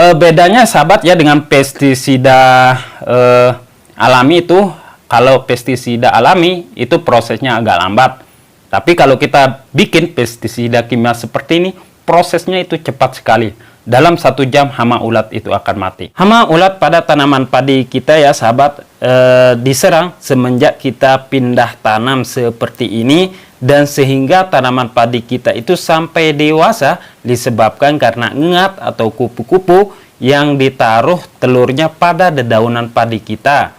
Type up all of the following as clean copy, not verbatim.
Bedanya sahabat ya dengan pestisida alami itu, kalau pestisida alami itu prosesnya agak lambat. Tapi kalau kita bikin pestisida kimia seperti ini, prosesnya itu cepat sekali. Dalam 1 jam hama ulat itu akan mati. Hama ulat pada tanaman padi kita ya sahabat, diserang semenjak kita pindah tanam seperti ini, dan sehingga tanaman padi kita itu sampai dewasa disebabkan karena ngengat atau kupu-kupu yang ditaruh telurnya pada dedaunan padi kita.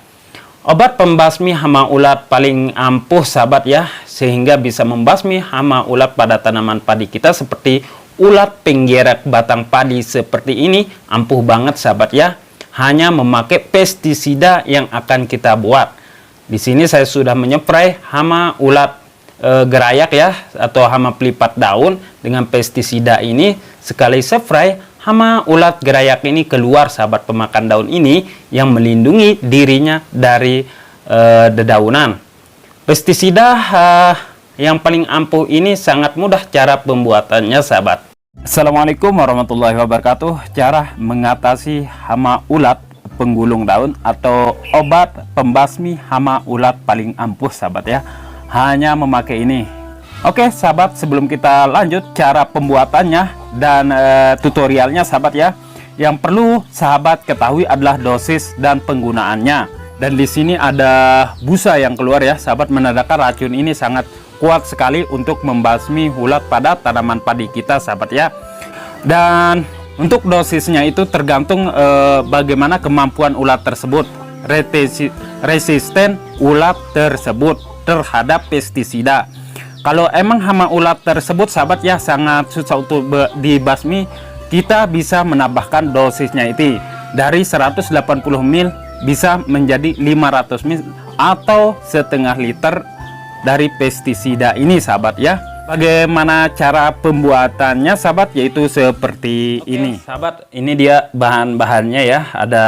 Obat pembasmi hama ulat paling ampuh sahabat ya, sehingga bisa membasmi hama ulat pada tanaman padi kita seperti ulat penggerak batang padi seperti ini, ampuh banget sahabat ya. Hanya memakai pestisida yang akan kita buat. Di sini saya sudah menyepray hama ulat gerayak ya, atau hama pelipat daun dengan pestisida ini. Sekali spray, hama ulat gerayak ini keluar sahabat pemakan daun ini, yang melindungi dirinya dari dedaunan. Pestisida yang paling ampuh ini sangat mudah cara pembuatannya sahabat. Assalamualaikum warahmatullahi wabarakatuh. Cara mengatasi hama ulat penggulung daun atau obat pembasmi hama ulat paling ampuh sahabat ya, hanya memakai ini. Oke sahabat, sebelum kita lanjut cara pembuatannya dan tutorialnya sahabat ya, yang perlu sahabat ketahui adalah dosis dan penggunaannya. Dan di sini ada busa yang keluar ya sahabat, menandakan racun ini sangat kuat sekali untuk membasmi ulat pada tanaman padi kita sahabat ya. Dan untuk dosisnya itu tergantung bagaimana kemampuan ulat tersebut, resisten ulat tersebut terhadap pestisida. Kalau emang hama ulat tersebut sahabat ya sangat susah untuk dibasmi, kita bisa menambahkan dosisnya itu dari 180 ml bisa menjadi 500 ml atau setengah liter dari pestisida ini sahabat ya. Bagaimana cara pembuatannya sahabat, yaitu seperti ini sahabat. Ini dia bahan-bahannya ya, ada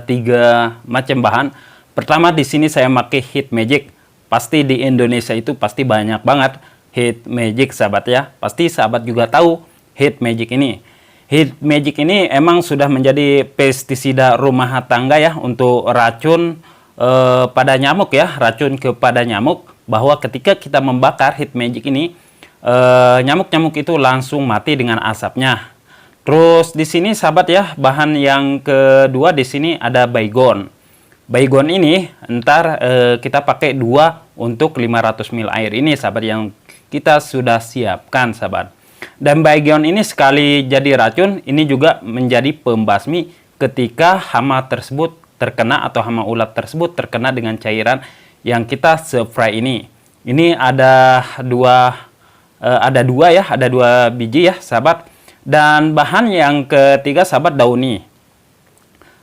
3 macam bahan. Pertama di sini saya pakai Heat Magic. Pasti di Indonesia itu pasti banyak banget Heat Magic sahabat ya. Pasti sahabat juga tahu Heat Magic ini. Heat Magic ini emang sudah menjadi pestisida rumah tangga ya, untuk racun pada nyamuk ya, racun kepada nyamuk. Bahwa ketika kita membakar Heat Magic ini, nyamuk-nyamuk itu langsung mati dengan asapnya. Terus di sini sahabat ya, bahan yang kedua di sini ada baygon. Baygon ini ntar kita pakai 2 untuk 500 ml air ini sahabat, yang kita sudah siapkan sahabat. Dan baygon ini sekali jadi racun, ini juga menjadi pembasmi ketika hama tersebut terkena atau hama ulat tersebut terkena dengan cairan yang kita spray ini. Ini ada dua ya, ada 2 biji ya sahabat. Dan bahan yang ketiga sahabat, dauni.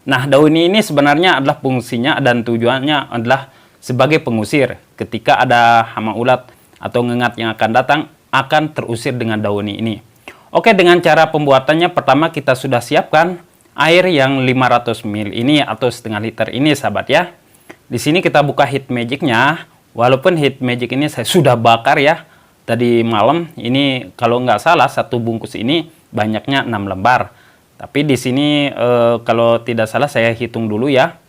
Nah, dauni ini sebenarnya adalah fungsinya dan tujuannya adalah sebagai pengusir. Ketika ada hama ulat atau ngengat yang akan datang, akan terusir dengan dauni ini. Oke, dengan cara pembuatannya, pertama kita sudah siapkan air yang 500 ml ini atau setengah liter ini sahabat ya. Di sini kita buka Heat Magic-nya. Walaupun Heat Magic ini saya sudah bakar ya tadi malam. Ini kalau nggak salah satu bungkus ini banyaknya 6 lembar. Tapi di sini kalau tidak salah saya hitung dulu ya.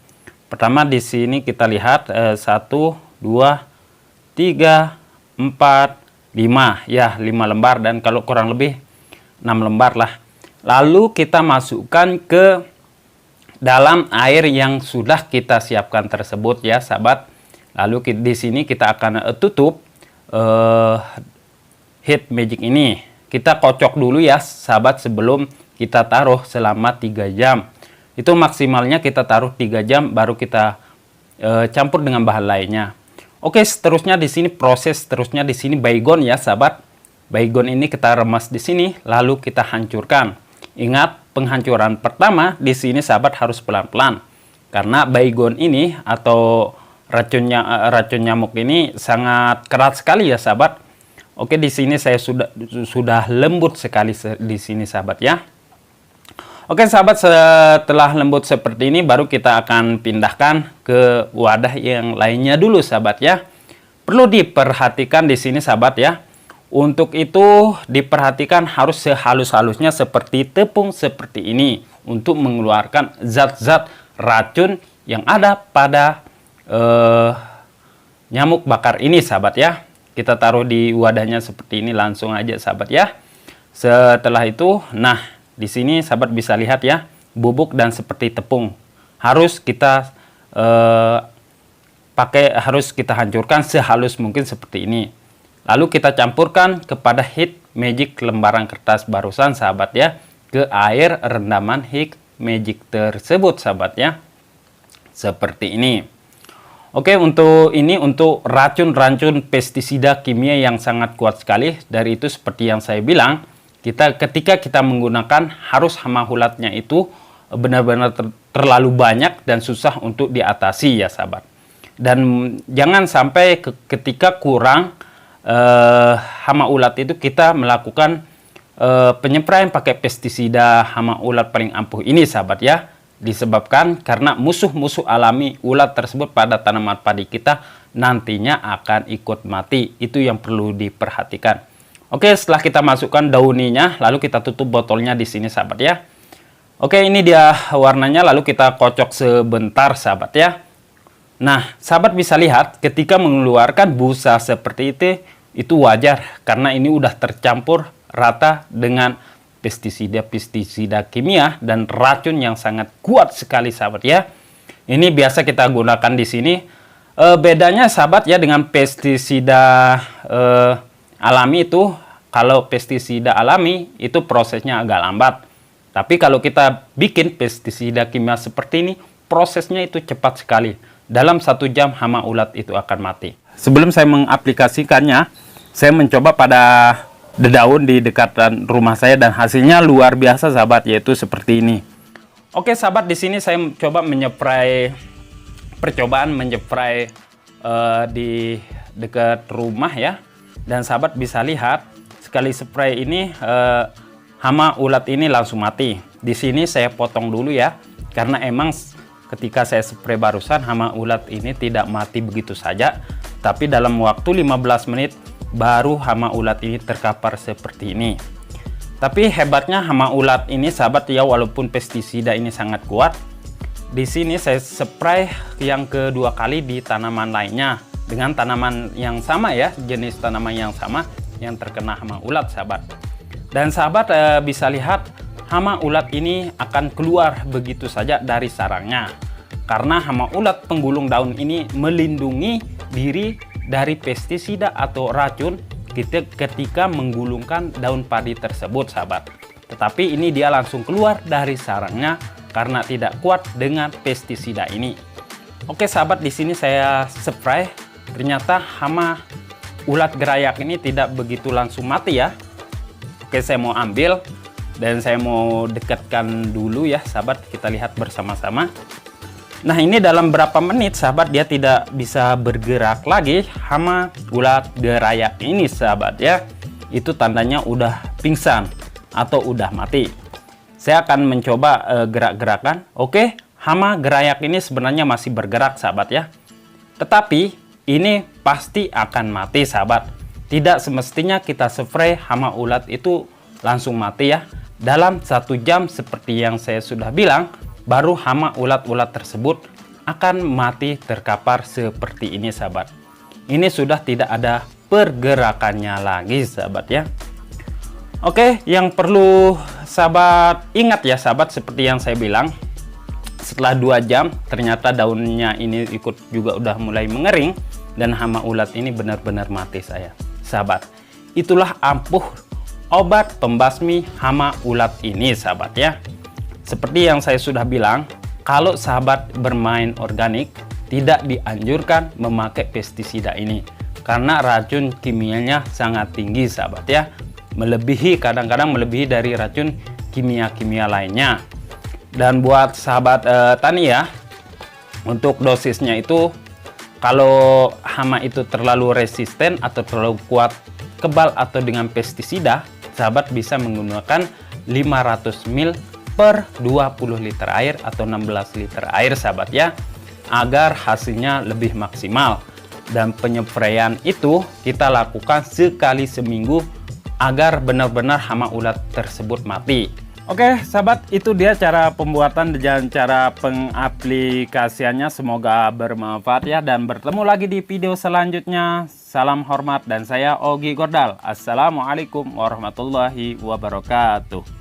Pertama di sini kita lihat 1, 2, 3, 4, 5 ya, 5 lembar, dan kalau kurang lebih 6 lembar lah. Lalu kita masukkan ke dalam air yang sudah kita siapkan tersebut ya sahabat. Lalu di sini kita akan tutup Heat Magic ini. Kita kocok dulu ya sahabat sebelum kita taruh selama 3 jam. Itu maksimalnya kita taruh 3 jam baru kita campur dengan bahan lainnya. Oke, seterusnya di sini proses terusnya di sini baygon ya sahabat. Baygon ini kita remas di sini lalu kita hancurkan. Ingat, penghancuran pertama di sini sahabat harus pelan-pelan. Karena baygon ini atau racun nyamuk ini sangat keras sekali ya sahabat. Oke, di sini saya sudah lembut sekali di sini sahabat ya. Oke sahabat, setelah lembut seperti ini baru kita akan pindahkan ke wadah yang lainnya dulu sahabat ya. Perlu diperhatikan di sini sahabat ya. Untuk itu diperhatikan harus sehalus-halusnya seperti tepung seperti ini. untuk mengeluarkan zat-zat racun yang ada pada nyamuk bakar ini, sahabat ya. Kita taruh di wadahnya seperti ini langsung aja, sahabat ya. Setelah itu, nah di sini sahabat bisa lihat ya, bubuk dan seperti tepung harus kita harus kita hancurkan sehalus mungkin seperti ini. Lalu kita campurkan kepada heat magic lembaran kertas barusan, sahabat ya, ke air rendaman heat magic tersebut, sahabat ya. Seperti ini. Oke, untuk ini untuk racun-racun pestisida kimia yang sangat kuat sekali. Dari itu seperti yang saya bilang, ketika kita menggunakan harus hama ulatnya itu benar-benar terlalu banyak dan susah untuk diatasi ya, sahabat. Dan jangan sampai ketika kurang hama ulat itu kita melakukan penyempraian pakai pestisida hama ulat paling ampuh ini, sahabat ya. Disebabkan karena musuh-musuh alami ulat tersebut pada tanaman padi kita nantinya akan ikut mati. Itu yang perlu diperhatikan. Oke, setelah kita masukkan dauninya, lalu kita tutup botolnya di sini, sahabat ya. Oke, ini dia warnanya, lalu kita kocok sebentar, sahabat ya. Nah, sahabat bisa lihat ketika mengeluarkan busa seperti itu wajar karena ini udah tercampur rata dengan pestisida kimia dan racun yang sangat kuat sekali, sahabat ya. Ini biasa kita gunakan di sini. Bedanya, sahabat ya, dengan pestisida alami itu, kalau pestisida alami itu prosesnya agak lambat. Tapi kalau kita bikin pestisida kimia seperti ini, prosesnya itu cepat sekali. Dalam 1 jam hama ulat itu akan mati. Sebelum saya mengaplikasikannya, saya mencoba pada dedaun di dekatan rumah saya dan hasilnya luar biasa, sahabat, yaitu seperti ini. Oke, sahabat, di sini saya coba percobaan menyepray di dekat rumah ya. Dan sahabat bisa lihat sekali spray ini hama ulat ini langsung mati. Di sini saya potong dulu ya, karena emang ketika saya spray barusan hama ulat ini tidak mati begitu saja, tapi dalam waktu 15 menit baru hama ulat ini terkapar seperti ini. Tapi hebatnya hama ulat ini, sahabat ya, walaupun pestisida ini sangat kuat, di sini saya spray yang kedua kali di tanaman lainnya dengan tanaman yang sama ya, jenis tanaman yang sama yang terkena hama ulat, sahabat. Dan sahabat bisa lihat hama ulat ini akan keluar begitu saja dari sarangnya. Karena hama ulat penggulung daun ini melindungi diri dari pestisida atau racun ketika menggulungkan daun padi tersebut, sahabat. Tetapi ini dia langsung keluar dari sarangnya karena tidak kuat dengan pestisida ini. Oke, sahabat, di sini saya spray. Ternyata hama ulat gerayak ini tidak begitu langsung mati ya. Oke, saya mau ambil dan saya mau dekatkan dulu ya, sahabat. Kita lihat bersama-sama. Nah, ini dalam berapa menit, sahabat, dia tidak bisa bergerak lagi hama ulat gerayak ini, sahabat ya. Itu tandanya udah pingsan atau udah mati. Saya akan mencoba gerak-gerakan. Oke, hama gerayak ini sebenarnya masih bergerak, sahabat ya. Tetapi ini pasti akan mati, sahabat. Tidak semestinya kita spray hama ulat itu langsung mati ya. Dalam 1 jam seperti yang saya sudah bilang, baru hama ulat-ulat tersebut akan mati terkapar seperti ini, sahabat. Ini sudah tidak ada pergerakannya lagi, sahabat ya. Oke, yang perlu sahabat ingat ya, sahabat, seperti yang saya bilang, setelah 2 jam ternyata daunnya ini ikut juga udah mulai mengering dan hama ulat ini benar-benar mati, sahabat. Itulah ampuh obat pembasmi hama ulat ini, sahabat ya. Seperti yang saya sudah bilang, kalau sahabat bermain organik tidak dianjurkan memakai pestisida ini karena racun kimianya sangat tinggi, sahabat ya. Kadang-kadang melebihi dari racun kimia-kimia lainnya. Dan buat sahabat tani ya, untuk dosisnya itu kalau hama itu terlalu resisten atau terlalu kuat, kebal atau dengan pestisida, sahabat bisa menggunakan 500 ml per 20 liter air atau 16 liter air, sahabat ya, agar hasilnya lebih maksimal. Dan penyempraian itu kita lakukan sekali seminggu agar benar-benar hama ulat tersebut mati. Oke, sahabat, itu dia cara pembuatan dan cara pengaplikasiannya. Semoga bermanfaat ya, dan bertemu lagi di video selanjutnya. Salam hormat dan saya Ogi Gordal. Assalamualaikum warahmatullahi wabarakatuh.